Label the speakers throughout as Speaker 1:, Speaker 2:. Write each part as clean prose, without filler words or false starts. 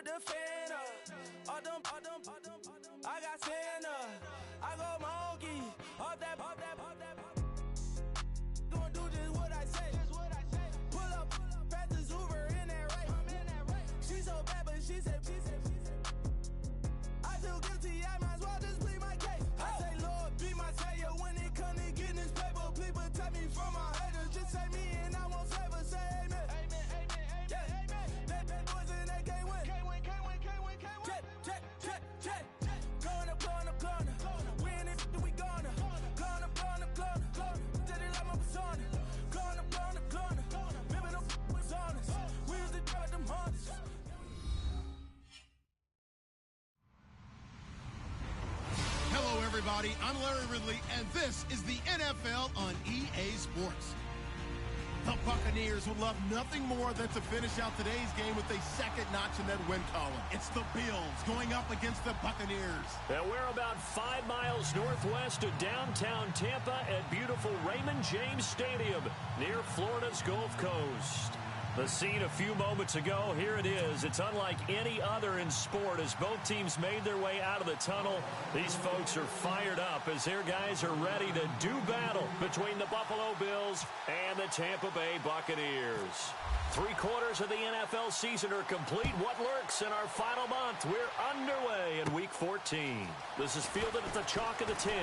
Speaker 1: with the fan up. I got Santa. I go monkey. Off that. Gonna do just what I say. Pull up, practice Uber in that right. She so bad, but she said. I feel guilty, I might as well just plead my case. I say, Lord, be my savior when it come to getting this paper. Please protect me from my haters. Just say me and I won't save us. Say amen. That boys and they can't win. Check. Going up. Win it, we gonna. Going up. Did it like my persona. Going up. Living up was honest. We used to drop them hunters.
Speaker 2: Hello, everybody. I'm Larry Ridley, and this is the NFL on EA Sports. The Buccaneers would love nothing more than to finish out today's game with a second notch in that win column. It's the Bills going up against the Buccaneers.
Speaker 3: And we're about 5 miles northwest of downtown Tampa at beautiful Raymond James Stadium near Florida's Gulf Coast. The scene a few moments ago, here it is. It's unlike any other in sport as both teams made their way out of the tunnel. These folks are fired up as their guys are ready to do battle between the Buffalo Bills and the Tampa Bay Buccaneers. 3/4 of the NFL season are complete. What lurks in our final month? We're underway in Week 14. This is fielded at the chalk of the 10.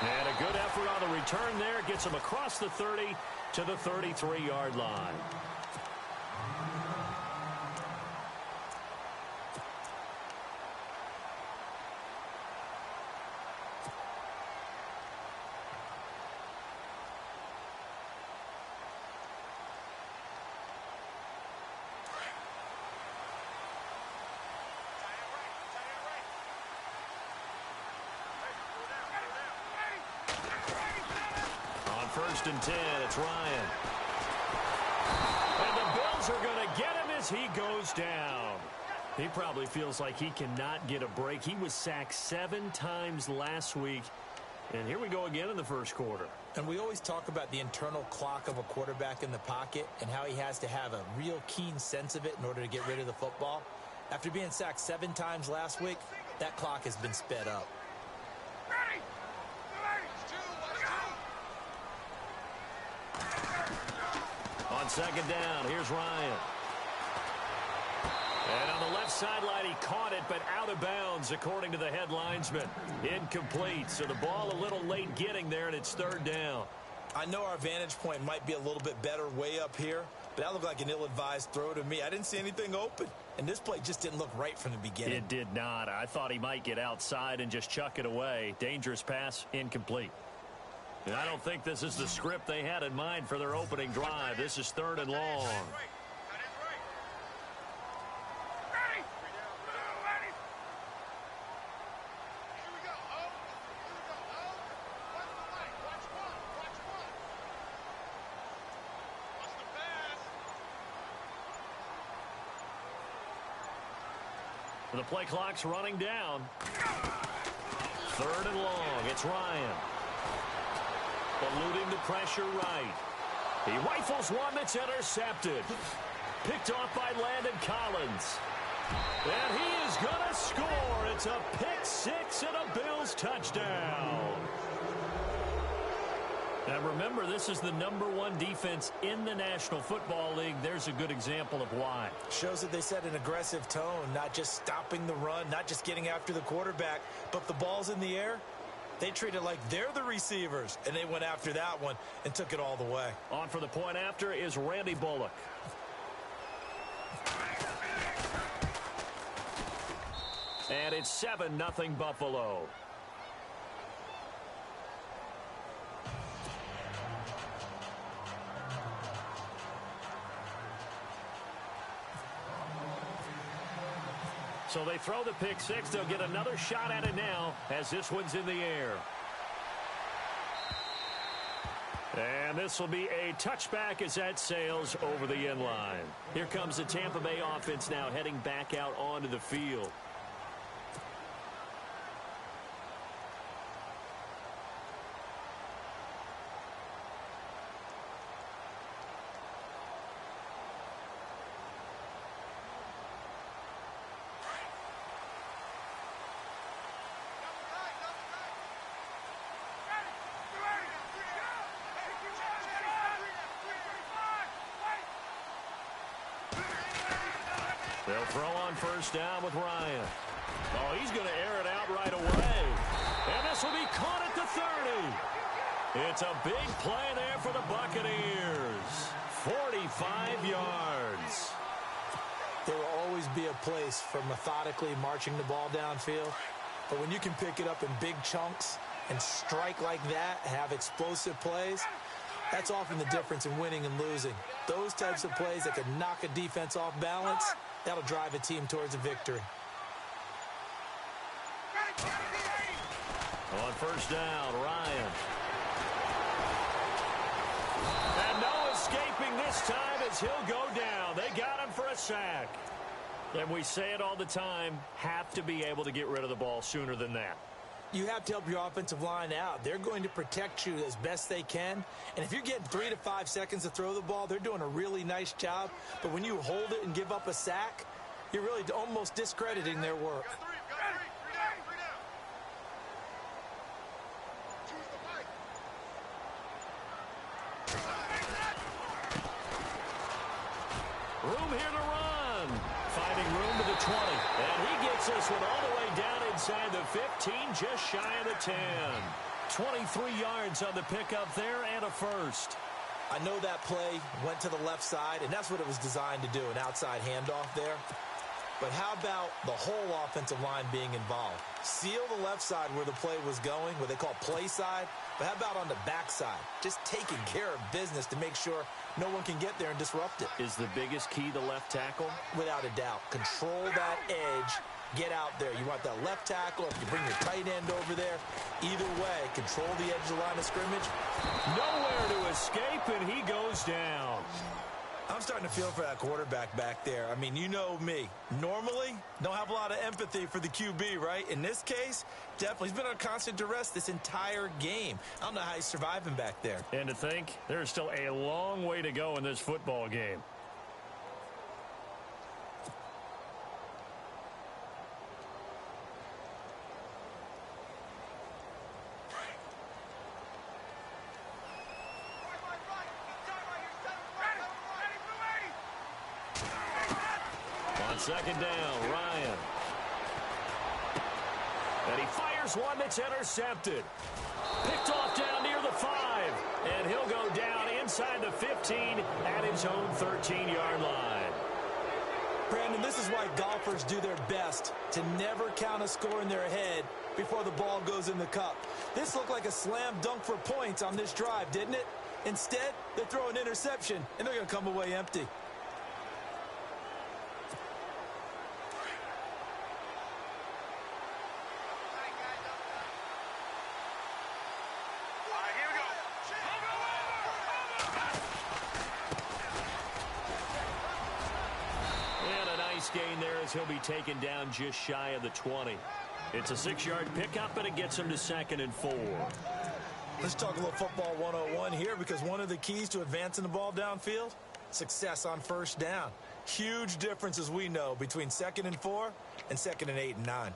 Speaker 3: And a good effort on the return there gets them across the 30 to the 33-yard line. First and 10, it's Ryan. And the Bills are going to get him as he goes down. He probably feels like he cannot get a break. He was sacked 7 times last week. And here we go again in the first quarter.
Speaker 4: And we always talk about the internal clock of a quarterback in the pocket and how he has to have a real keen sense of it in order to get rid of the football. After being sacked 7 times last week, that clock has been sped up.
Speaker 3: On second down, here's Ryan. And on the left sideline, he caught it, but out of bounds, according to the head linesman. Incomplete, so the ball a little late getting there, and it's third down.
Speaker 4: I know our vantage point might be a little bit better way up here, but that looked like an ill-advised throw to me. I didn't see anything open, and this play just didn't look right from the beginning.
Speaker 3: It did not. I thought he might get outside and just chuck it away. Dangerous pass, incomplete. And I don't think this is the script they had in mind for their opening drive. This is third and long. The play clock's running down. Third and long. It's Ryan. Eluding the pressure right. He rifles one that's intercepted. Picked off by Landon Collins. And he is going to score. It's a pick six and a Bills touchdown. Now remember, this is the #1 defense in the National Football League. There's a good example of why.
Speaker 4: Shows that they set an aggressive tone, not just stopping the run, not just getting after the quarterback, but the ball's in the air. They treat it like they're the receivers, and they went after that one and took it all the way.
Speaker 3: On for the point after is Randy Bullock. And it's 7-0 Buffalo. So they throw the pick six. They'll get another shot at it now as this one's in the air. And this will be a touchback as that sails over the end line. Here comes the Tampa Bay offense now heading back out onto the field. They'll throw on first down with Ryan. Oh, he's going to air it out right away. And this will be caught at the 30. It's a big play there for the Buccaneers. 45 yards.
Speaker 4: There will always be a place for methodically marching the ball downfield. But when you can pick it up in big chunks and strike like that, have explosive plays, that's often the difference in winning and losing. Those types of plays that can knock a defense off balance, that'll drive a team towards a victory.
Speaker 3: On first down, Ryan. And no escaping this time as he'll go down. They got him for a sack. And we say it all the time, have to be able to get rid of the ball sooner than that.
Speaker 4: You have to help your offensive line out. They're going to protect you as best they can. And if you're getting 3 to 5 seconds to throw the ball, they're doing a really nice job. But when you hold it and give up a sack, you're really almost discrediting their work.
Speaker 3: Room here to run. Finding room to the 20. And he gets this one all the way down inside the 15, just shy of the 10. 23 yards on the pickup there and a first.
Speaker 4: I know that play went to the left side, and that's what it was designed to do, an outside handoff there. But how about the whole offensive line being involved? Seal the left side where the play was going, what they call play side. But how about on the backside? Just taking care of business to make sure no one can get there and disrupt it.
Speaker 3: Is the biggest key the left tackle?
Speaker 4: Without a doubt. Control that edge. Get out there. You want that left tackle. If you bring your tight end over there, either way, control the edge of the line of scrimmage.
Speaker 3: Nowhere to escape, and he goes down.
Speaker 4: I'm starting to feel for that quarterback back there. I mean, you know me. Normally, don't have a lot of empathy for the QB, right? In this case, definitely. He's been on constant duress this entire game. I don't know how he's surviving back there.
Speaker 3: And to think, there's still a long way to go in this football game. Second down, Ryan. And he fires one that's intercepted. Picked off down near the 5. And he'll go down inside the 15 at his own 13-yard line.
Speaker 4: Brandon, this is why golfers do their best to never count a score in their head before the ball goes in the cup. This looked like a slam dunk for points on this drive, didn't it? Instead, they throw an interception, and they're going to come away empty.
Speaker 3: Gain there as he'll be taken down just shy of the 20. It's a 6-yard pickup, and it gets him to 2nd and 4.
Speaker 4: Let's talk a little football 101 here, because one of the keys to advancing the ball downfield, success on first down. Huge difference, as we know, between 2nd and 4 and 2nd and 8 and 9.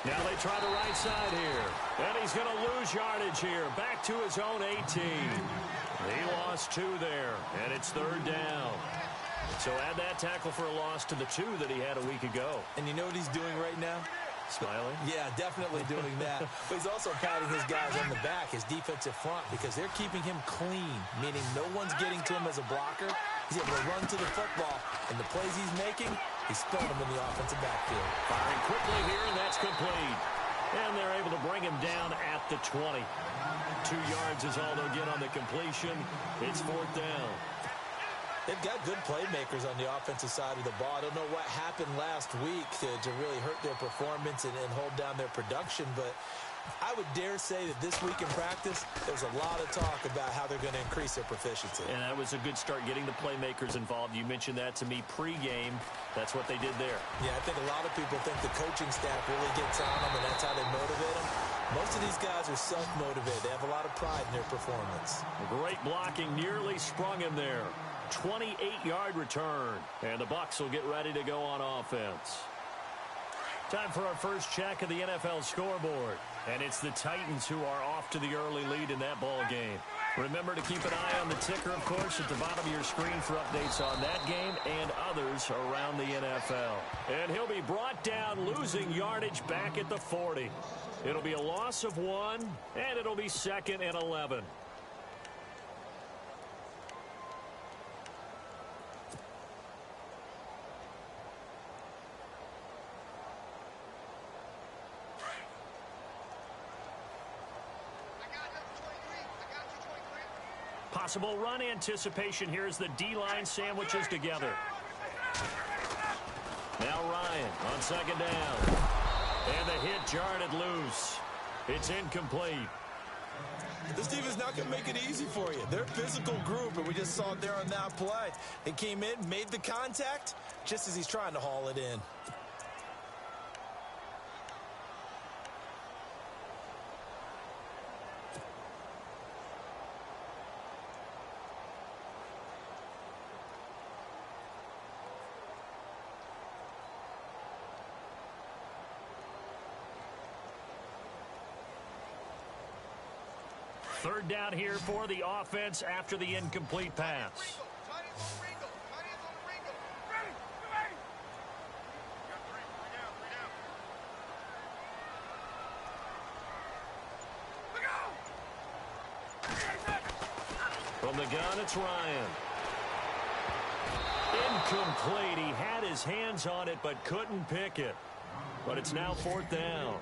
Speaker 3: Now they try the right side here. And he's going to lose yardage here. Back to his own 18. He lost 2 there. And it's 3rd down. So add that tackle for a loss to the 2 that he had a week ago.
Speaker 4: And you know what he's doing right now?
Speaker 3: Smiling?
Speaker 4: Yeah, definitely doing that. But he's also patting his guys on the back, his defensive front, because they're keeping him clean, meaning no one's getting to him as a blocker. He's able to run to the football, and the plays he's making, he's throwing them in the offensive backfield.
Speaker 3: Firing quickly here, and that's complete. And they're able to bring him down at the 20. 2 yards is all they'll get on the completion. It's 4th down.
Speaker 4: They've got good playmakers on the offensive side of the ball. I don't know what happened last week to really hurt their performance and hold down their production, but I would dare say that this week in practice, there's a lot of talk about how they're going to increase their proficiency.
Speaker 3: And that was a good start, getting the playmakers involved. You mentioned that to me pregame. That's what they did there.
Speaker 4: Yeah, I think a lot of people think the coaching staff really gets on them, and that's how they motivate them. Most of these guys are self-motivated. They have a lot of pride in their performance.
Speaker 3: Great blocking, nearly sprung him there. 28-yard return. And the Bucs will get ready to go on offense. Time for our first check of the NFL scoreboard. And it's the Titans who are off to the early lead in that ball game. Remember to keep an eye on the ticker, of course, at the bottom of your screen for updates on that game and others around the NFL. And he'll be brought down, losing yardage back at the 40. It'll be a loss of 1, and it'll be 2nd and 11. Possible run anticipation here as the D-line sandwiches together. Now Ryan on 2nd down. And the hit jarred it loose. It's incomplete.
Speaker 4: This team is not going to make it easy for you. They're a physical group, and we just saw it there on that play. They came in, made the contact, just as he's trying to haul it in.
Speaker 3: Third down here for the offense after the incomplete pass. From the gun, it's Ryan. Incomplete. He had his hands on it but couldn't pick it. But it's now 4th down.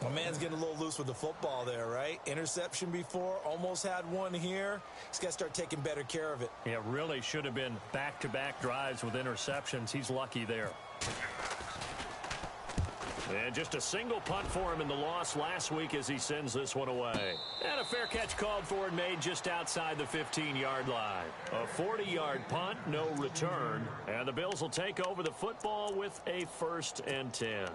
Speaker 4: My man's getting a little loose with the football there, right? Interception before, almost had one here. He's got to start taking better care of it.
Speaker 3: Yeah, really should have been back-to-back drives with interceptions. He's lucky there. And just a single punt for him in the loss last week as he sends this one away. And a fair catch called for and made just outside the 15-yard line. A 40-yard punt, no return. And the Bills will take over the football with a 1st and 10.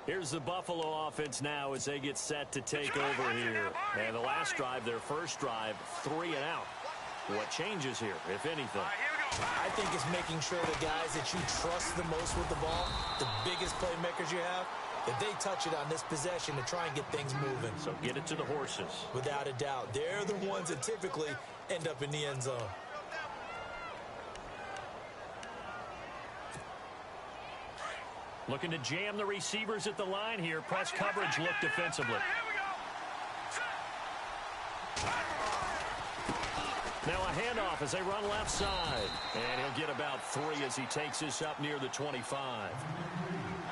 Speaker 3: Here's the Buffalo offense now as they get set to take over here. And the last drive, their first drive, 3 and out. What changes here, if anything?
Speaker 4: I think it's making sure the guys that you trust the most with the ball, the biggest playmakers you have, that they touch it on this possession to try and get things moving.
Speaker 3: So get it to the horses.
Speaker 4: Without a doubt. They're the ones that typically end up in the end zone.
Speaker 3: Looking to jam the receivers at the line here. Press coverage look defensively. Now a handoff as they run left side. And he'll get about 3 as he takes this up near the 25.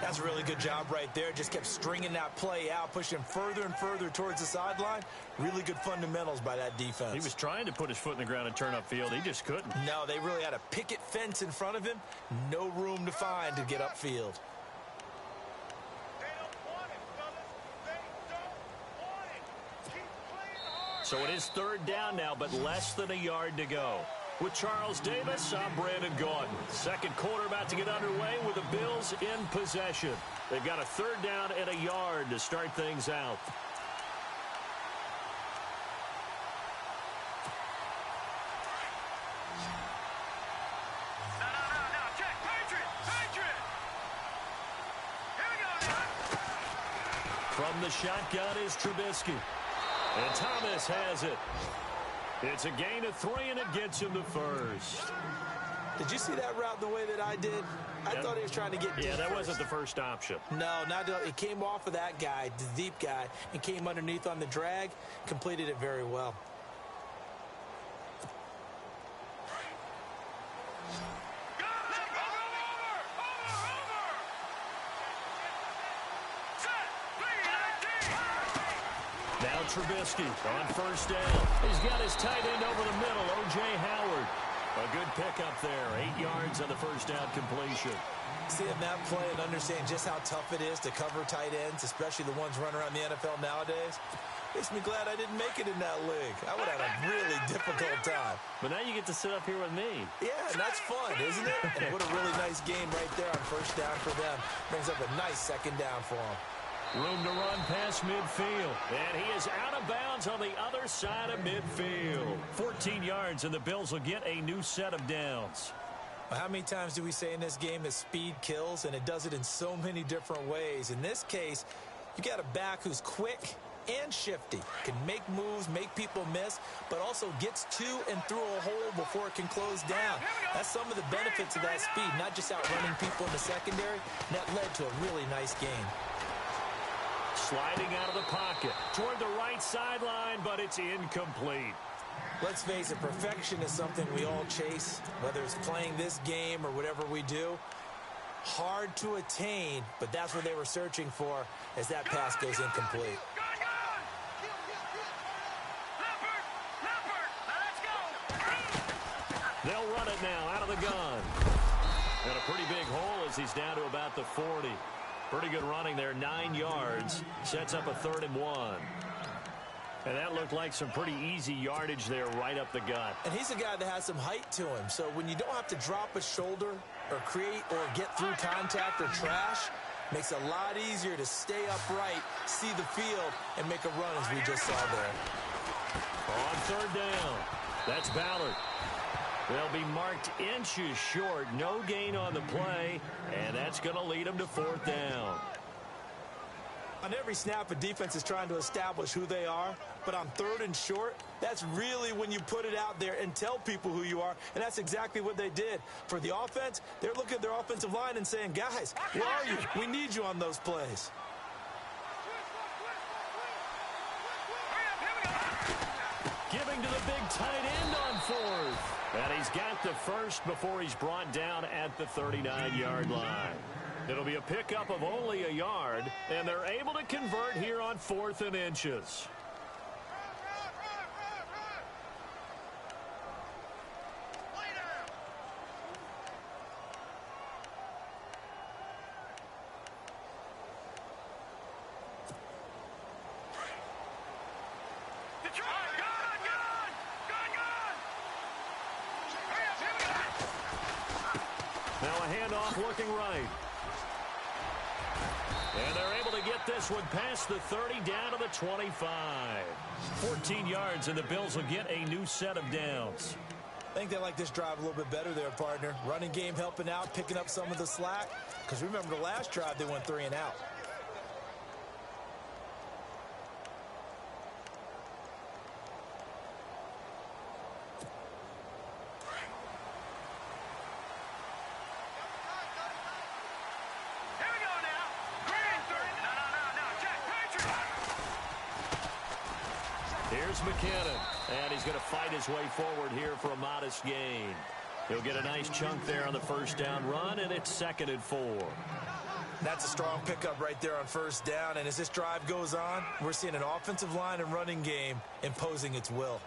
Speaker 4: That's a really good job right there. Just kept stringing that play out, pushing him further and further towards the sideline. Really good fundamentals by that defense.
Speaker 3: He was trying to put his foot in the ground and turn upfield. He just couldn't.
Speaker 4: No, they really had a picket fence in front of him. No room to find to get upfield.
Speaker 3: So it is 3rd down now, but less than a yard to go. With Charles Davis, I'm Brandon Gaudin. Second quarter about to get underway with the Bills in possession. They've got a 3rd down and a yard to start things out.
Speaker 1: Check, Patriot! Here we go.
Speaker 3: From the shotgun is Trubisky. And Thomas has it. It's a gain of 3, and it gets him to 1st.
Speaker 4: Did you see that route the way that I did? I thought he was trying to get deep.
Speaker 3: Yeah, that
Speaker 4: first.
Speaker 3: wasn't the first option.
Speaker 4: No, it came off of that guy, the deep guy, and came underneath on the drag, completed it very well.
Speaker 3: Now Trubisky on 1st down. He's got his tight end over the middle, O.J. Howard. A good pickup there, 8 yards on the 1st down completion.
Speaker 4: Seeing that play and understanding just how tough it is to cover tight ends, especially the ones running around the NFL nowadays, makes me glad I didn't make it in that league. I would have had a really difficult time.
Speaker 3: But now you get to sit up here with me.
Speaker 4: Yeah, and that's fun, isn't it? And what a really nice game right there on 1st down for them. Brings up a nice 2nd down for them.
Speaker 3: Room to run past midfield. And he is out of bounds on the other side of midfield. 14 yards, and the Bills will get a new set of downs.
Speaker 4: How many times do we say in this game that speed kills, and it does it in so many different ways? In this case, you got a back who's quick and shifty, can make moves, make people miss, but also gets to and through a hole before it can close down. That's some of the benefits of that speed, not just outrunning people in the secondary. And that led to a really nice game.
Speaker 3: Sliding out of the pocket toward the right sideline, but it's incomplete.
Speaker 4: Let's face it, perfection is something we all chase, whether it's playing this game or whatever we do. Hard to attain, but that's what they were searching for as that pass goes incomplete.
Speaker 3: They'll run it now out of the gun. And a pretty big hole as he's down to about the 40. Pretty good running there, 9 yards. Sets up a 3rd and 1. And that looked like some pretty easy yardage there right up the gut.
Speaker 4: And he's a guy that has some height to him. So when you don't have to drop a shoulder or create or get through contact or trash, makes it a lot easier to stay upright, see the field, and make a run as we just saw there.
Speaker 3: On 3rd down, that's Ballard. They'll be marked inches short. No gain on the play, and that's going to lead them to 4th down.
Speaker 4: On every snap, a defense is trying to establish who they are, but on 3rd and short, that's really when you put it out there and tell people who you are, and that's exactly what they did. For the offense, they're looking at their offensive line and saying, guys, where are you? We need you on those plays.
Speaker 3: Giving to the big tight end on 4th. And he's got the first before he's brought down at the 39-yard line. It'll be a pickup of only a yard, and they're able to convert here on 4th and inches. Now a handoff looking right. And they're able to get this one past the 30 down to the 25. 14 yards, and the Bills will get a new set of downs.
Speaker 4: I think they like this drive a little bit better there, partner. Running game helping out, picking up some of the slack. Because remember the last drive, they went 3 and out.
Speaker 3: Here's McKinnon, and he's going to fight his way forward here for a modest gain. He'll get a nice chunk there on the 1st down run, and it's 2nd and 4.
Speaker 4: That's a strong pickup right there on 1st down, and as this drive goes on, we're seeing an offensive line and running game imposing its will.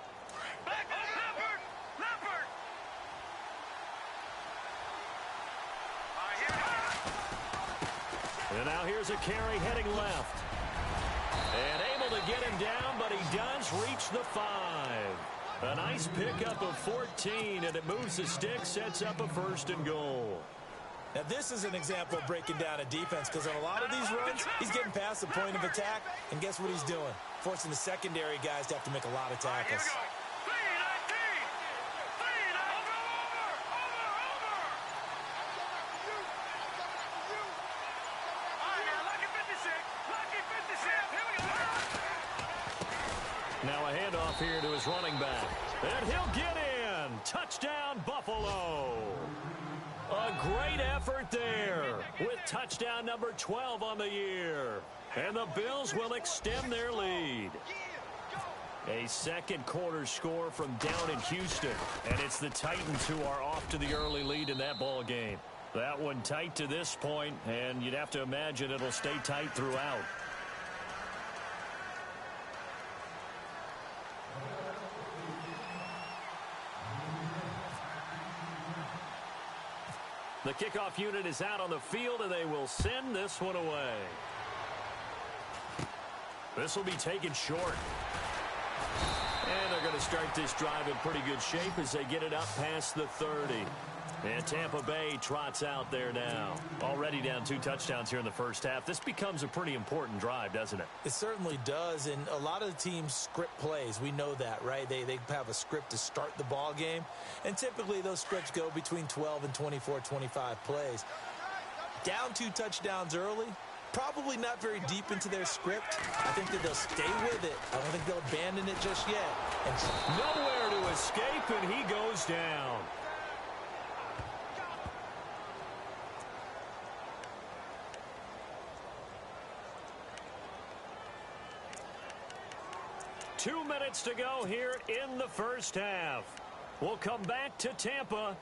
Speaker 3: And now here's a carry heading left. And able to get him down, but he does reach the 5. A nice pickup of 14, and it moves the stick, sets up a 1st and goal.
Speaker 4: Now, this is an example of breaking down a defense, because on a lot of these runs, he's getting past the point of attack, and guess what he's doing? Forcing the secondary guys to have to make a lot of tackles.
Speaker 3: Now a handoff here to his running back. And he'll get in. Touchdown, Buffalo. A great effort there with touchdown number 12 on the year. And the Bills will extend their lead. A 2nd quarter score from down in Houston. And it's the Titans who are off to the early lead in that ball game. That one tight to this point, and you'd have to imagine it'll stay tight throughout. The kickoff unit is out on the field, and they will send this one away. This will be taken short. And they're going to start this drive in pretty good shape as they get it up past the 30. And Tampa Bay trots out there now. Already down 2 touchdowns here in the first half. This becomes a pretty important drive, doesn't it?
Speaker 4: It certainly does, and a lot of the teams script plays. We know that, right? They have a script to start the ball game, and typically those scripts go between 12 and 24, 25 plays. Down 2 touchdowns early, probably not very deep into their script. I think that they'll stay with it. I don't think they'll abandon it just yet. And
Speaker 3: nowhere to escape, and he goes down. Two minutes to go here in the first half. We'll come back to Tampa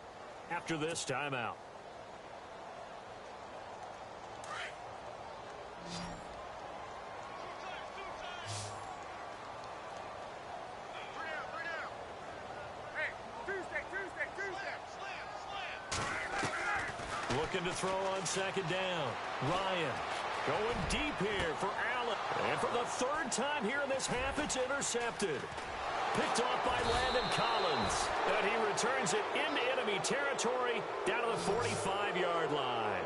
Speaker 3: after this timeout. Looking to throw on second down. Ryan going deep here for Allen. And for the 3rd time here in this half, it's intercepted. Picked off by Landon Collins. And he returns it into enemy territory down to the 45-yard line.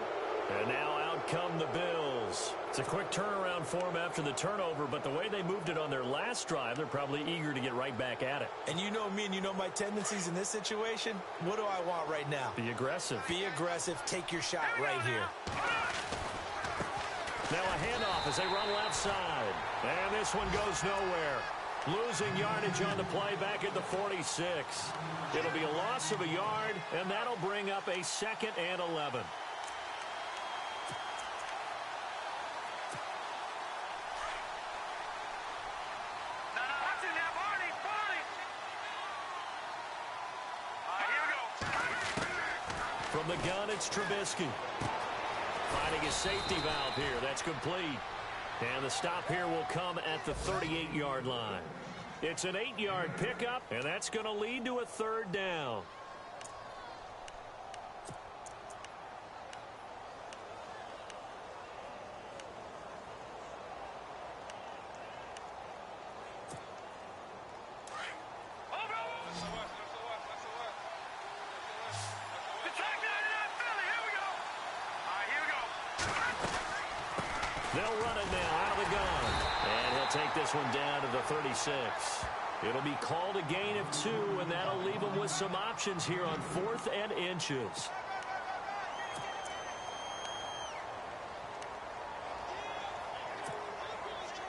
Speaker 3: And now out come the Bills. It's a quick turnaround for them after the turnover, but the way they moved it on their last drive, they're probably eager to get right back at it.
Speaker 4: And you know me and you know my tendencies in this situation. What do I want right now?
Speaker 3: Be aggressive.
Speaker 4: Be aggressive. Take your shot right here.
Speaker 3: Now a handoff as they run left side. And this one goes nowhere. Losing yardage on the play back at the 46. It'll be a loss of a yard, and that'll bring up a 2nd and 11. From the gun, it's Trubisky. Finding a safety valve here. That's complete. And the stop here will come at the 38-yard line. It's an 8-yard pickup, and that's going to lead to a 3rd down. They'll run it now out of the gun. And he'll take this one down to the 36. It'll be called a gain of 2, and that'll leave them with some options here on 4th and inches.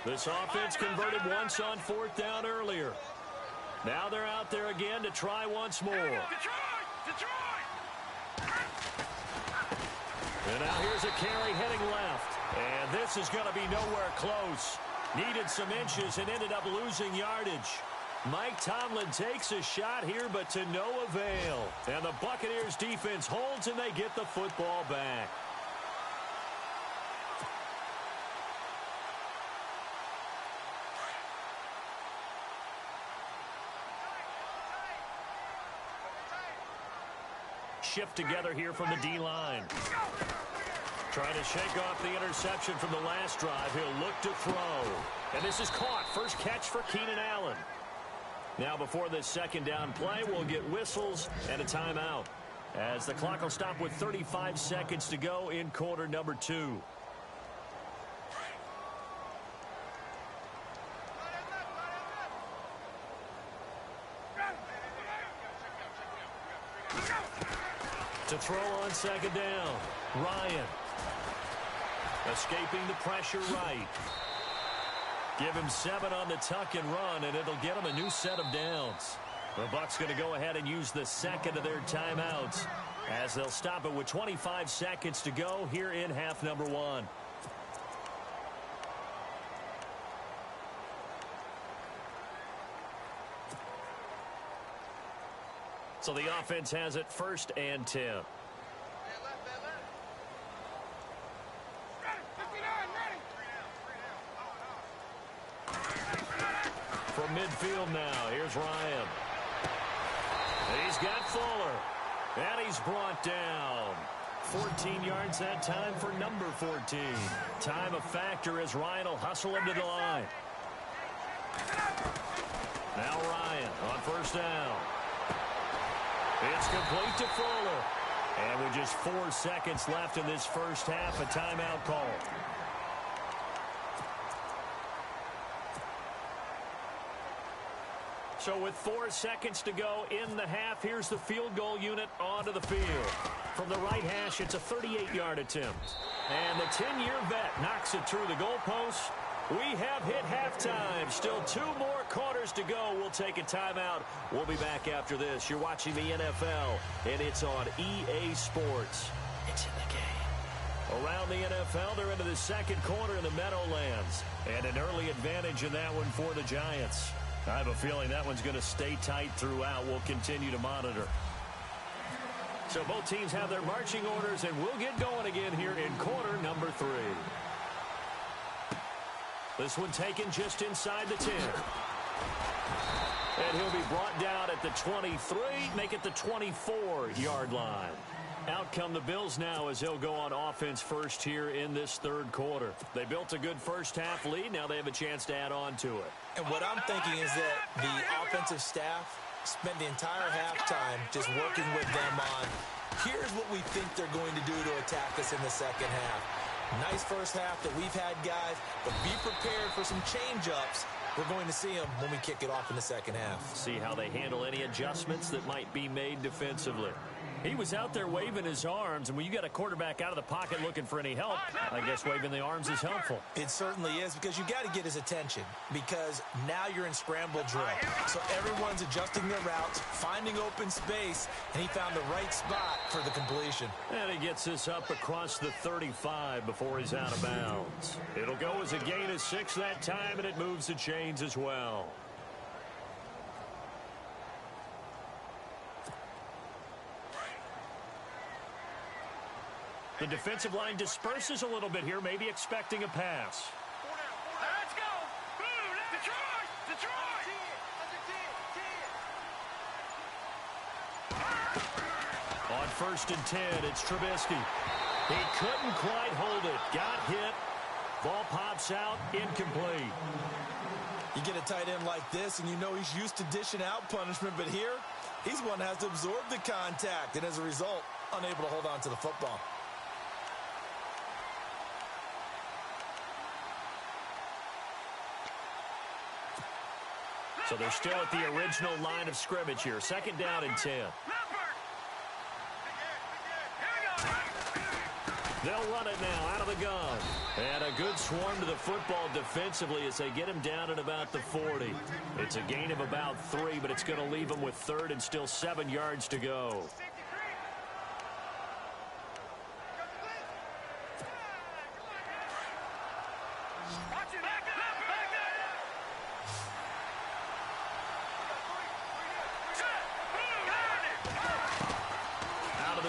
Speaker 3: This offense converted once on 4th down earlier. Now they're out there again to try once more. And now here's a carry heading left. And this is going to be nowhere close. Needed some inches and ended up losing yardage. Mike Tomlin takes a shot here, but to no avail. And the Buccaneers defense holds, and they get the football back. Shift together here from the D-line. Trying to shake off the interception from the last drive. He'll look to throw. And this is caught. First catch for Keenan Allen. Now before this 2nd down play, we'll get whistles and a timeout, as the clock will stop with 35 seconds to go in quarter number 2. To throw on 2nd down, Ryan. Escaping the pressure right. Give him 7 on the tuck and run, and it'll get him a new set of downs. The Bucs going to go ahead and use the 2nd of their timeouts, as they'll stop it with 25 seconds to go here in half number 1. So the offense has it 1st and 10. From midfield now, here's Ryan. He's got Fuller. And he's brought down. 14 yards that time for number 14. Time a factor as Ryan will hustle him to the line. Now Ryan on 1st down. It's complete to Fuller. And with just 4 seconds left in this first half, a timeout call. So with 4 seconds to go in the half, here's the field goal unit onto the field. From the right hash, it's a 38-yard attempt. And the 10-year vet knocks it through the goalpost. We have hit halftime. Still 2 more quarters to go. We'll take a timeout. We'll be back after this. You're watching the NFL, and it's on EA Sports. It's in the game. Around the NFL, they're into the second quarter in the Meadowlands. And an early advantage in that one for the Giants. I have a feeling that one's going to stay tight throughout. We'll continue to monitor. So both teams have their marching orders, and we'll get going again here in quarter number 3. This one taken just inside the 10. And he'll be brought down at the 23, make it the 24-yard line. Out come the Bills now as they'll go on offense first here in this third quarter. They built a good first-half lead. Now they have a chance to add on to it.
Speaker 4: And what I'm thinking is that the offensive staff spent the entire halftime just working with them on, here's what we think they're going to do to attack us in the second half. Nice first half that we've had, guys, but be prepared for some change-ups. We're going to see them when we kick it off in the second half.
Speaker 3: See how they handle any adjustments that might be made defensively. He was out there waving his arms, and when you got a quarterback out of the pocket looking for any help, I guess waving the arms is helpful.
Speaker 4: It certainly is, because you got to get his attention, because now you're in scramble drill. So everyone's adjusting their routes, finding open space, and he found the right spot for the completion.
Speaker 3: And he gets this up across the 35 before he's out of bounds. It'll go as a gain of 6 that time, and it moves the chains as well. The defensive line disperses a little bit here, maybe expecting a pass.
Speaker 1: Let's go! Detroit! Detroit!
Speaker 3: On 1st and 10, it's Trubisky. He couldn't quite hold it. Got hit. Ball pops out, incomplete.
Speaker 4: You get a tight end like this, and you know he's used to dishing out punishment, but here, he's one that has to absorb the contact, and as a result, unable to hold on to the football.
Speaker 3: So they're still at the original line of scrimmage here. 2nd down and 10. They'll run it now out of the gun. And a good swarm to the football defensively as they get him down at about the 40. It's a gain of about 3, but it's going to leave him with 3rd and still 7 yards to go.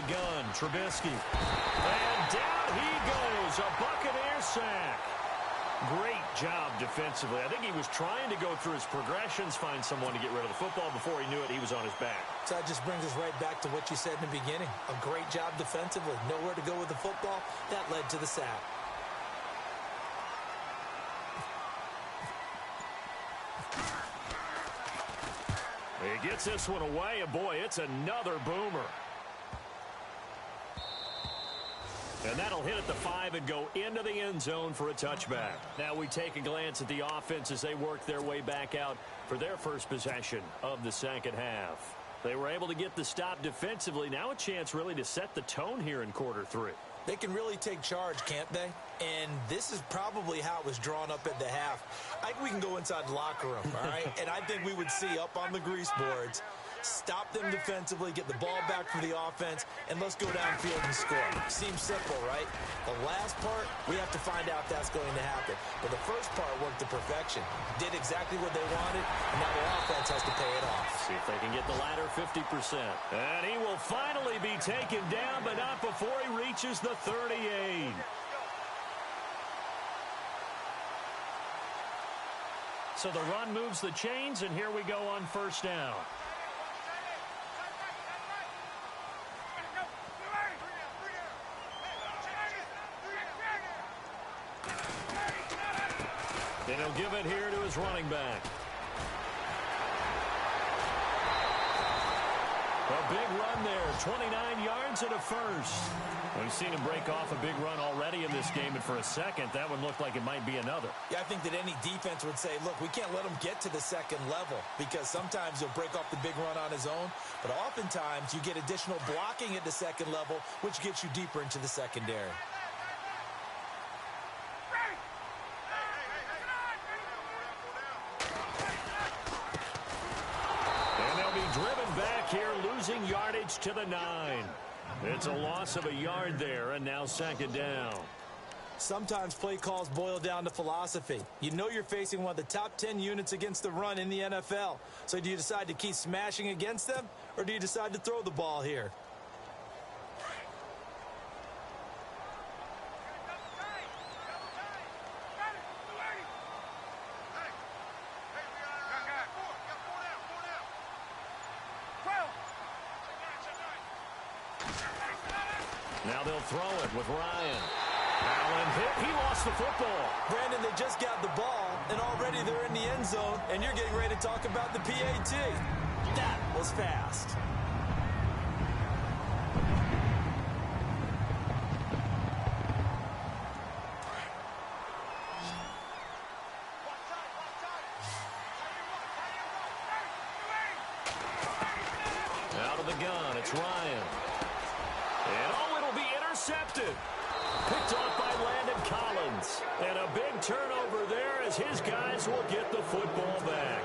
Speaker 3: Gun, Trubisky. And down he goes. A Buccaneer sack. Great job defensively. I think he was trying to go through his progressions, find someone to get rid of the football. Before he knew it, he was on his back.
Speaker 4: So that just brings us right back to what you said in the beginning. A great job defensively. Nowhere to go with the football. That led to the sack.
Speaker 3: He gets this one away, and boy, it's another boomer. And that'll hit at the 5 and go into the end zone for a touchback. Now we take a glance at the offense as they work their way back out for their first possession of the second half. They were able to get the stop defensively. Now a chance really to set the tone here in quarter 3.
Speaker 4: They can really take charge, can't they? And this is probably how it was drawn up at the half. I think we can go inside the locker room, all right? And I think we would see up on the grease boards, stop them defensively, get the ball back for the offense, and let's go downfield and score. Seems simple, right? The last part, we have to find out if that's going to happen. But the first part worked to perfection. Did exactly what they wanted, and now their offense has to pay it off.
Speaker 3: See if they can get the latter 50%. And he will finally be taken down, but not before he reaches the 38. So the run moves the chains, and here we go on 1st down. And he'll give it here to his running back. A big run there, 29 yards and a first. We've seen him break off a big run already in this game, and for a second, that one looked like it might be another.
Speaker 4: Yeah, I think that any defense would say, look, we can't let him get to the second level because sometimes he'll break off the big run on his own, but oftentimes you get additional blocking at the second level, which gets you deeper into the secondary.
Speaker 3: Driven back here, losing yardage to the 9. It's a loss of a yard there, and now second down.
Speaker 4: Sometimes play calls boil down to philosophy. You know you're facing one of the top 10 units against the run in the NFL. So do you decide to keep smashing against them, or do you decide to throw the ball here?
Speaker 3: Now they'll throw it with Ryan. Allen hit. He lost the football.
Speaker 4: Brandon, they just got the ball, and already they're in the end zone, and you're getting ready to talk about the PAT. That was fast.
Speaker 3: Out of the gun, it's Ryan. And it'll be intercepted. Picked off by Landon Collins. And a big turnover there as his guys will get the football back.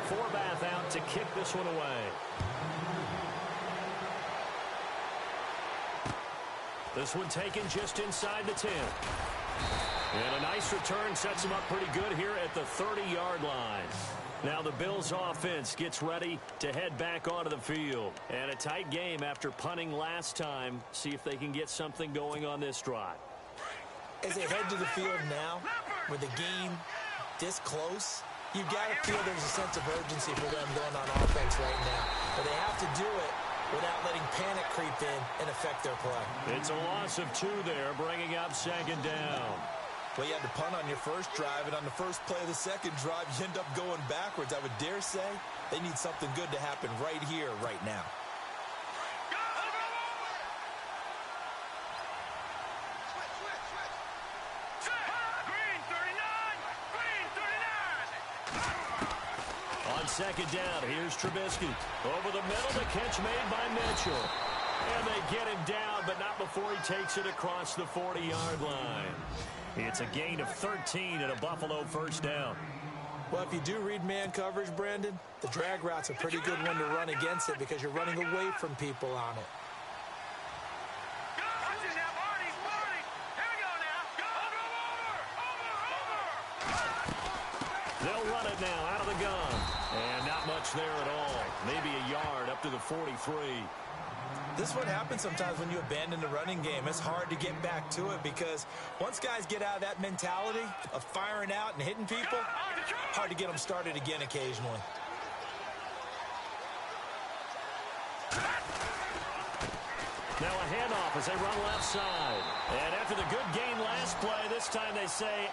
Speaker 3: Forbath out to kick this one away. This one taken just inside the 10. And a nice return sets him up pretty good here at the 30-yard line. Now the Bills offense gets ready to head back onto the field. And a tight game after punting last time. See if they can get something going on this drive.
Speaker 4: As they head to the field now, with the game this close, you've got to feel there's a sense of urgency for them going on offense right now. But they have to do it without letting panic creep in and affect their play.
Speaker 3: It's a loss of 2 there, bringing up second down.
Speaker 4: Well, you had to punt on your first drive, and on the first play of the second drive, you end up going backwards. I would dare say they need something good to happen right here, right now.
Speaker 3: On second down, here's Trubisky. Over the middle, the catch made by Mitchell. And they get him down, but not before he takes it across the 40-yard line. It's a gain of 13 and a Buffalo first down.
Speaker 4: Well, if you do read man coverage, Brandon, the drag route's a pretty good one to run against it because you're running away from people on it.
Speaker 3: They'll run it now out of the gun. And not much there at all. Maybe a yard up to the 43.
Speaker 4: This is what happens sometimes when you abandon the running game. It's hard to get back to it because once guys get out of that mentality of firing out and hitting people, hard to get them started again occasionally.
Speaker 3: Now a handoff as they run left side. And after the good gain last play, this time they say,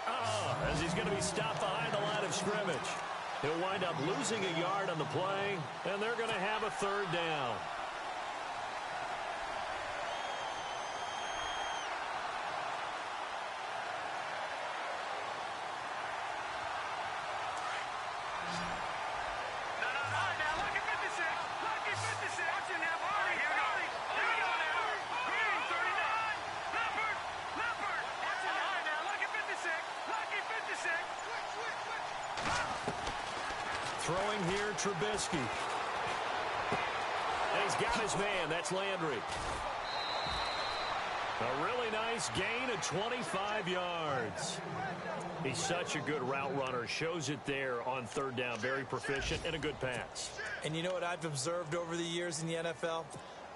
Speaker 3: as he's going to be stopped behind the line of scrimmage. He'll wind up losing a yard on the play, and they're going to have a third down. Throwing here, Trubisky. And he's got his man. That's Landry. A really nice gain of 25 yards. He's such a good route runner. Shows it there on third down. Very proficient and a good pass.
Speaker 4: And you know what I've observed over the years in the NFL?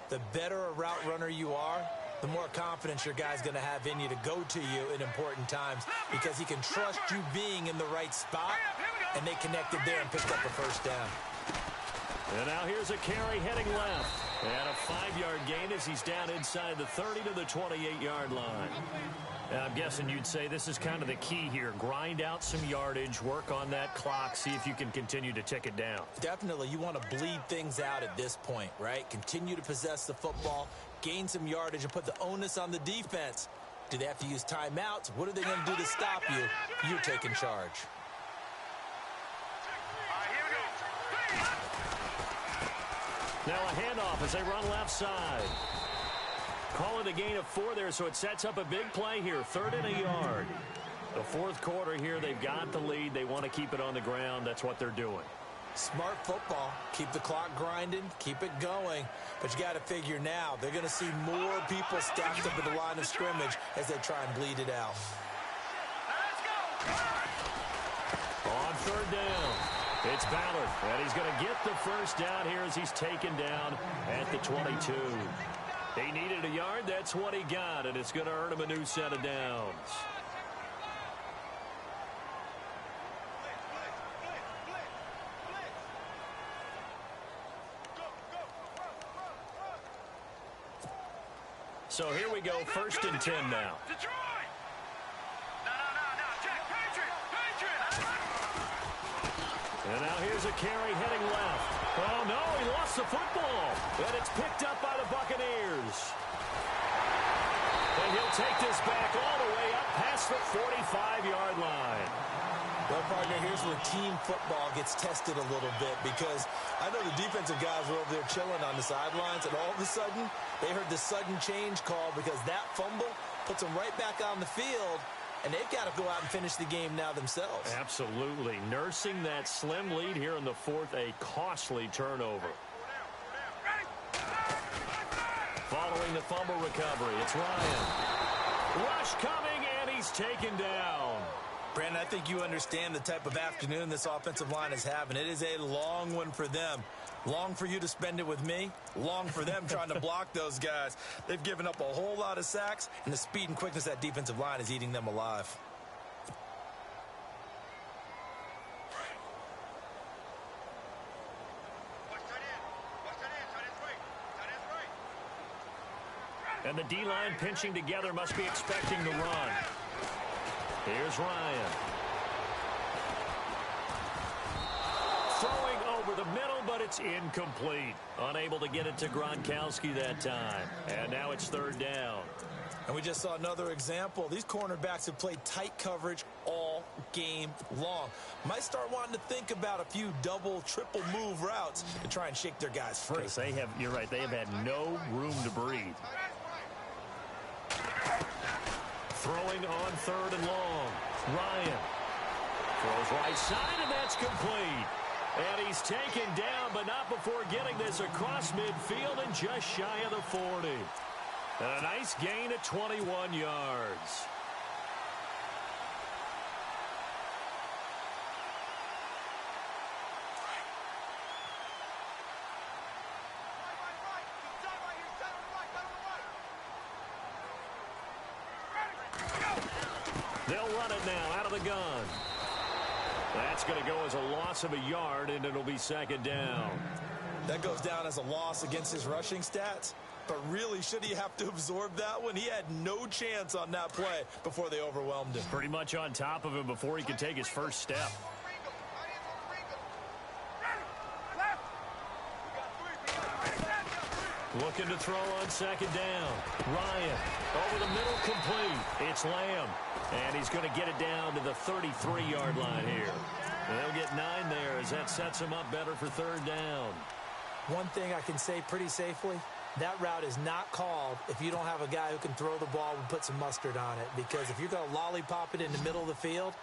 Speaker 4: The better a route runner you are, the more confidence your guy's going to have in you to go to you in important times because he can trust you being in the right spot, and they connected there and picked up a first down.
Speaker 3: And now here's a carry heading left. And a 5-yard gain as he's down inside the 30 to the 28-yard line. And I'm guessing you'd say this is kind of the key here. Grind out some yardage, work on that clock, see if you can continue to tick it down.
Speaker 4: Definitely, you want to bleed things out at this point, right? Continue to possess the football, gain some yardage, and put the onus on the defense. Do they have to use timeouts? What are they going to do to stop you? You're taking charge.
Speaker 3: Now a handoff as they run left side. Call it a gain of 4 there, so it sets up a big play here. 3rd and a yard. The 4th quarter here, they've got the lead. They want to keep it on the ground. That's what they're doing.
Speaker 4: Smart football. Keep the clock grinding. Keep it going. But you got to figure now, they're going to see more people stacked up at the line of scrimmage as they try and bleed it out.
Speaker 3: On 3rd down. It's Ballard, and he's going to get the first down here as he's taken down at the 22. He needed a yard. That's what he got, and it's going to earn him a new set of downs. So here we go, 1st and 10 now. And now here's a carry heading left. Oh, no, he lost the football. And it's picked up by the Buccaneers. And he'll take this back all the way up past the 45-yard line.
Speaker 4: Well, partner, here's where team football gets tested a little bit because I know the defensive guys were over there chilling on the sidelines, and all of a sudden, they heard the sudden change call because that fumble puts them right back on the field. And they've got to go out and finish the game now themselves.
Speaker 3: Absolutely. Nursing that slim lead here in the 4th, a costly turnover. Following the fumble recovery, it's Ryan. Rush coming, and he's taken down.
Speaker 4: Brandon, I think you understand the type of afternoon this offensive line is having. It is a long one for them. Long for you to spend it with me. Long for them trying to block those guys. They've given up a whole lot of sacks, and the speed and quickness of that defensive line is eating them alive.
Speaker 3: And the D-line pinching together must be expecting the run. Here's Ryan. Throwing over the middle, but it's incomplete. Unable to get it to Gronkowski that time. And now it's 3rd down.
Speaker 4: And we just saw another example. These cornerbacks have played tight coverage all game long. Might start wanting to think about a few double, triple move routes to try and shake their guys free.
Speaker 3: You're right, they have had no room to breathe. Throwing on 3rd and long. Ryan throws right side, and that's complete. And he's taken down, but not before getting this across midfield and just shy of the 40. And a nice gain at 21 yards. They'll run it now out of the gun. That's going to go as a loss of a yard, and it'll be 2nd down.
Speaker 4: That goes down as a loss against his rushing stats. But really, should he have to absorb that one? He had no chance on that play before they overwhelmed him.
Speaker 3: Pretty much on top of him before he could take his first step. Looking to throw on 2nd down. Ryan over the middle, complete. It's Lamb. And he's going to get it down to the 33-yard line here. They'll get 9 there as that sets him up better for 3rd down.
Speaker 4: One thing I can say pretty safely, that route is not called if you don't have a guy who can throw the ball and put some mustard on it. Because if you're going to lollipop it in the middle of the field,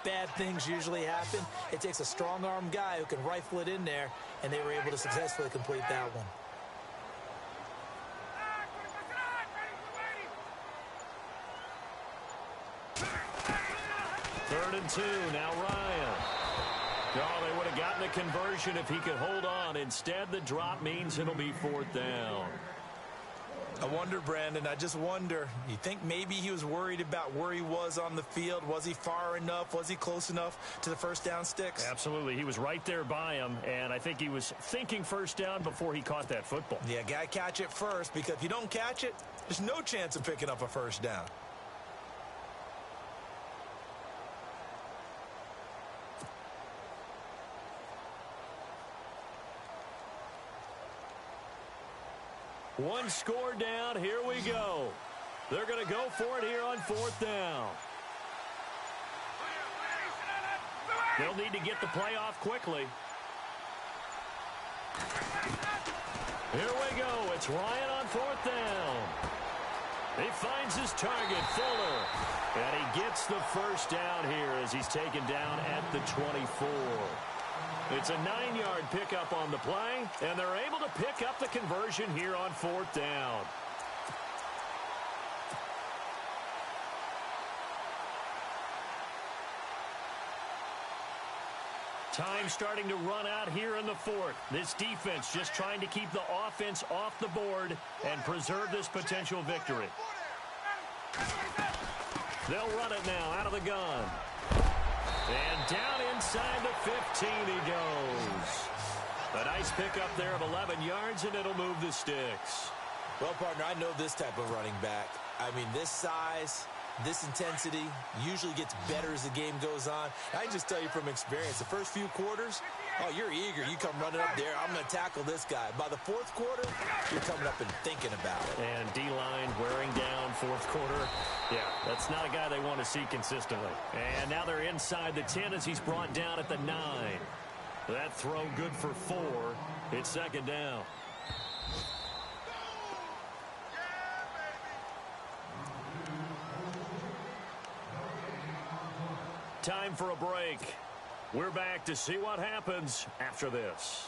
Speaker 4: bad things usually happen. It takes a strong-arm guy who can rifle it in there, and they were able to successfully complete that one.
Speaker 3: 3rd and 2, now Ryan. Oh, they would have gotten a conversion if he could hold on. Instead, the drop means it'll be 4th down.
Speaker 4: I wonder, Brandon, I just wonder. You think maybe he was worried about where he was on the field? Was he far enough? Was he close enough to the first down sticks?
Speaker 3: Absolutely. He was right there by him, and I think he was thinking first down before he caught that football.
Speaker 4: Yeah, got to catch it first, because if you don't catch it, there's no chance of picking up a first down.
Speaker 3: One score down. Here we go. They're going to go for it here on fourth down. They'll need to get the play off quickly. Here we go. It's Ryan on fourth down. He finds his target, Fuller. And he gets the first down here as he's taken down at the 24. It's a 9-yard pickup on the play, and they're able to pick up the conversion here on fourth down. Time starting to run out here in the fourth. This defense just trying to keep the offense off the board and preserve this potential victory. They'll run it now out of the gun. And down inside the 15 he goes. A nice pickup there of 11 yards, and it'll move the sticks.
Speaker 4: Well, partner, I know this type of running back. I mean, this size, this intensity usually gets better as the game goes on. I just tell you from experience, the first few quarters, oh, you're eager. You come running up there, I'm going to tackle this guy. By the fourth quarter, you're coming up and thinking about it.
Speaker 3: And D-line wearing down fourth quarter. Yeah, that's not a guy they want to see consistently. And now they're inside the 10 as he's brought down at the 9. That throw good for 4. It's second down. Time for a break. We're back to see what happens after this.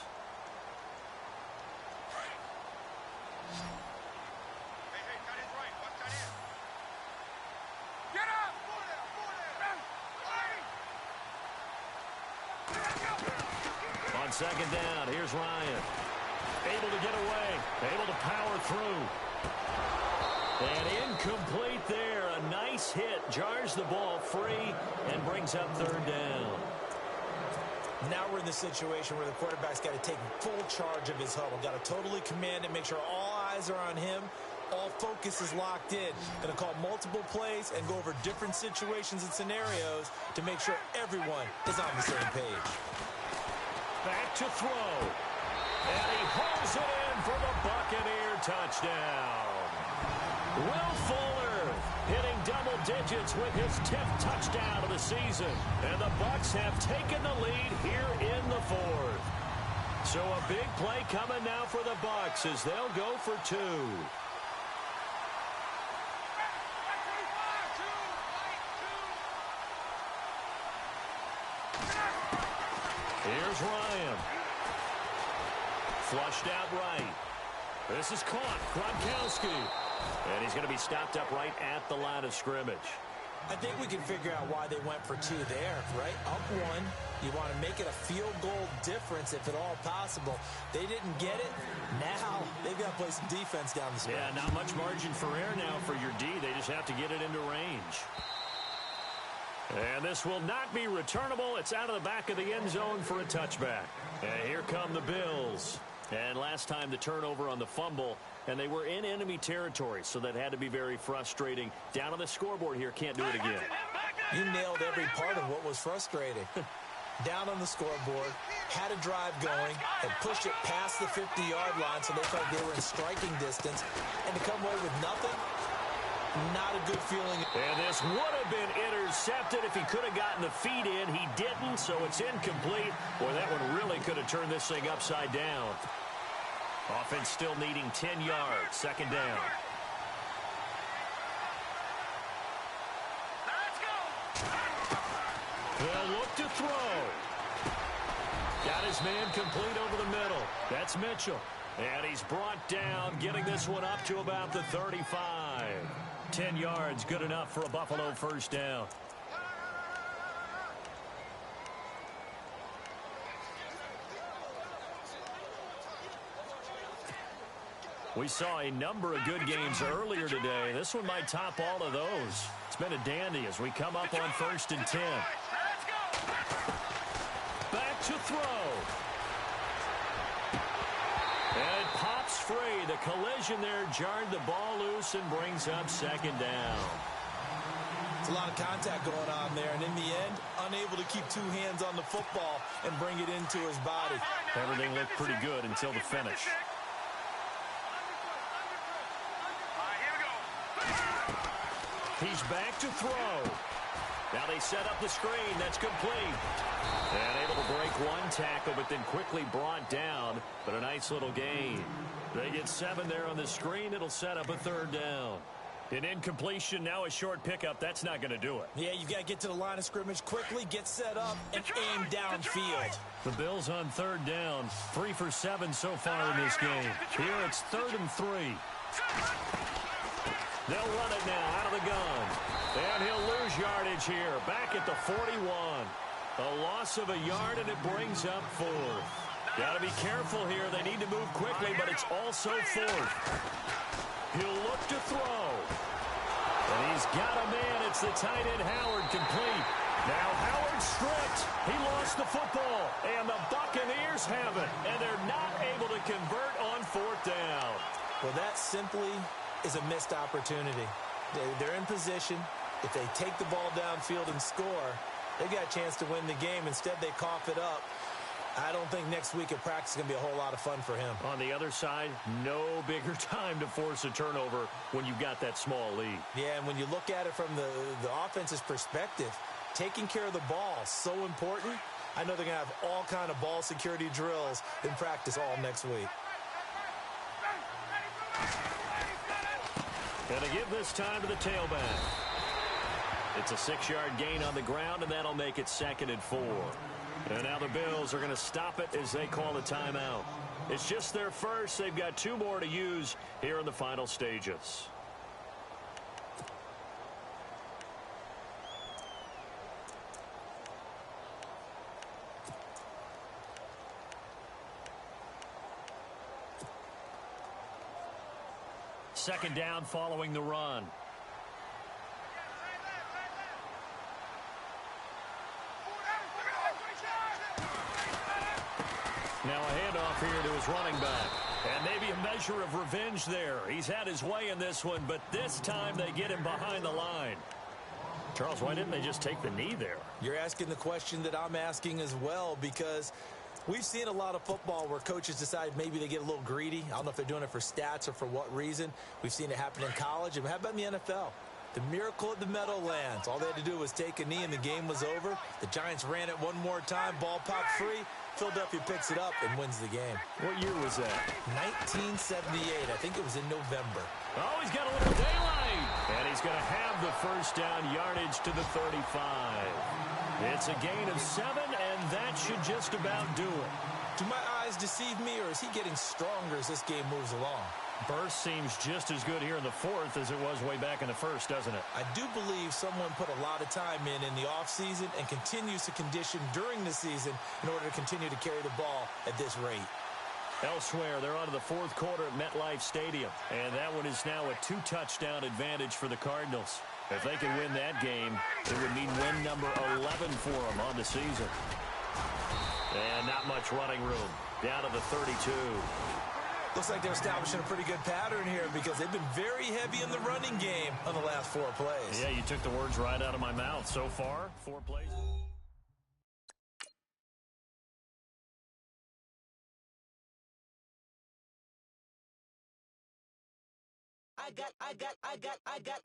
Speaker 3: On second down, here's Ryan. Able to get away, able to power through. And incomplete there. A nice hit. Jars the ball free and brings up third down.
Speaker 4: Now we're in the situation where the quarterback's got to take full charge of his huddle. Got to totally command it, make sure all eyes are on him. All focus is locked in. Going to call multiple plays and go over different situations and scenarios to make sure everyone is on the same page.
Speaker 3: Back to throw. And he holds it in for the Buccaneer touchdown. Will Fuller hitting double digits with his 10th touchdown of the season. And the Bucs have taken the lead here in the fourth. So a big play coming now for the Bucs as they'll go for 2. Here's Ryan. Flushed out right. This is caught. Gronkowski. And he's going to be stopped up right at the line of scrimmage.
Speaker 4: I think we can figure out why they went for 2 there, right? Up 1. You want to make it a field goal difference if at all possible. They didn't get it. Now they've got to play some defense down the stretch.
Speaker 3: Yeah, not much margin for error now for your D. They just have to get it into range. And this will not be returnable. It's out of the back of the end zone for a touchback. And here come the Bills. And last time the turnover on the fumble, and they were in enemy territory, so that had to be very frustrating. Down on the scoreboard here, can't do it again.
Speaker 4: You nailed every part of what was frustrating. Down on the scoreboard, had a drive going, and pushed it past the 50-yard line so they felt they were in striking distance, and to come away with nothing, not a good feeling.
Speaker 3: And this would have been intercepted if he could have gotten the feet in. He didn't, so it's incomplete. Boy, that one really could have turned this thing upside down. Offense still needing 10 yards. Second down. They'll look to throw. Got his man complete over the middle. That's Mitchell. And he's brought down, getting this one up to about the 35. 10 yards, good enough for a Buffalo first down. We saw a number of good games earlier today. This one might top all of those. It's been a dandy as we come up on 1st and 10. Back to throw. And it pops free. The collision there jarred the ball loose and brings up 2nd down.
Speaker 4: It's a lot of contact going on there, and in the end, unable to keep 2 hands on the football and bring it into his body.
Speaker 3: Everything looked pretty good until the finish. He's back to throw. Now they set up the screen. That's complete. And able to break 1 tackle, but then quickly brought down. But a nice little gain. They get 7 there on the screen. It'll set up a 3rd down. An incompletion, now a short pickup. That's not going to do it.
Speaker 4: Yeah, you've got to get to the line of scrimmage quickly, get set up, and aim downfield.
Speaker 3: The Bills on 3rd down. 3 for 7 so far in this game. Here it's 3rd and 3. They'll run it now out of the gun. And he'll lose yardage here. Back at the 41. A loss of a yard, and it brings up 4th. Got to be careful here. They need to move quickly, but it's also 4th. He'll look to throw. And he's got a man. It's the tight end, Howard, complete. Now Howard stripped. He lost the football. And the Buccaneers have it. And they're not able to convert on 4th down.
Speaker 4: Well, that simply is a missed opportunity. They're in position. If they take the ball downfield and score, they've got a chance to win the game. Instead, they cough it up. I don't think next week at practice is going to be a whole lot of fun for him.
Speaker 3: On the other side, no bigger time to force a turnover when you've got that small lead.
Speaker 4: Yeah, and when you look at it from the offense's perspective, taking care of the ball is so important. I know they're going to have all kind of ball security drills in practice all next week.
Speaker 3: Gonna give this time to the tailback. It's a 6-yard gain on the ground, and that'll make it 2nd and 4. And now the Bills are going to stop it as they call the timeout. It's just their first. They've got 2 more to use here in the final stages. Second down following the run. Now a handoff here to his running back. And maybe a measure of revenge there. He's had his way in this one, but this time they get him behind the line. Charles, why didn't they just take the knee there?
Speaker 4: You're asking the question that I'm asking as well, because we've seen a lot of football where coaches decide maybe they get a little greedy. I don't know if they're doing it for stats or for what reason. We've seen it happen in college. And how about in the NFL? The miracle at the Meadowlands. All they had to do was take a knee and the game was over. The Giants ran it one more time. Ball popped free. Philadelphia picks it up and wins the game.
Speaker 3: What year was that?
Speaker 4: 1978. I think it was in November.
Speaker 3: Oh, he's got a little daylight. And he's going to have the 1st down yardage to the 35. It's a gain of 7, and that should just about do it.
Speaker 4: Do my eyes deceive me, or is he getting stronger as this game moves along?
Speaker 3: Burst seems just as good here in the 4th as it was way back in the 1st, doesn't it?
Speaker 4: I do believe someone put a lot of time in the offseason and continues to condition during the season in order to continue to carry the ball at this rate.
Speaker 3: Elsewhere, they're on to the 4th quarter at MetLife Stadium, and that one is now a 2-touchdown advantage for the Cardinals. If they can win that game, it would mean win number 11 for them on the season. And not much running room. Down to the 32.
Speaker 4: Looks like they're establishing a pretty good pattern here because they've been very heavy in the running game on the last 4 plays.
Speaker 3: Yeah, you took the words right out of my mouth. So far, 4 plays.
Speaker 1: I got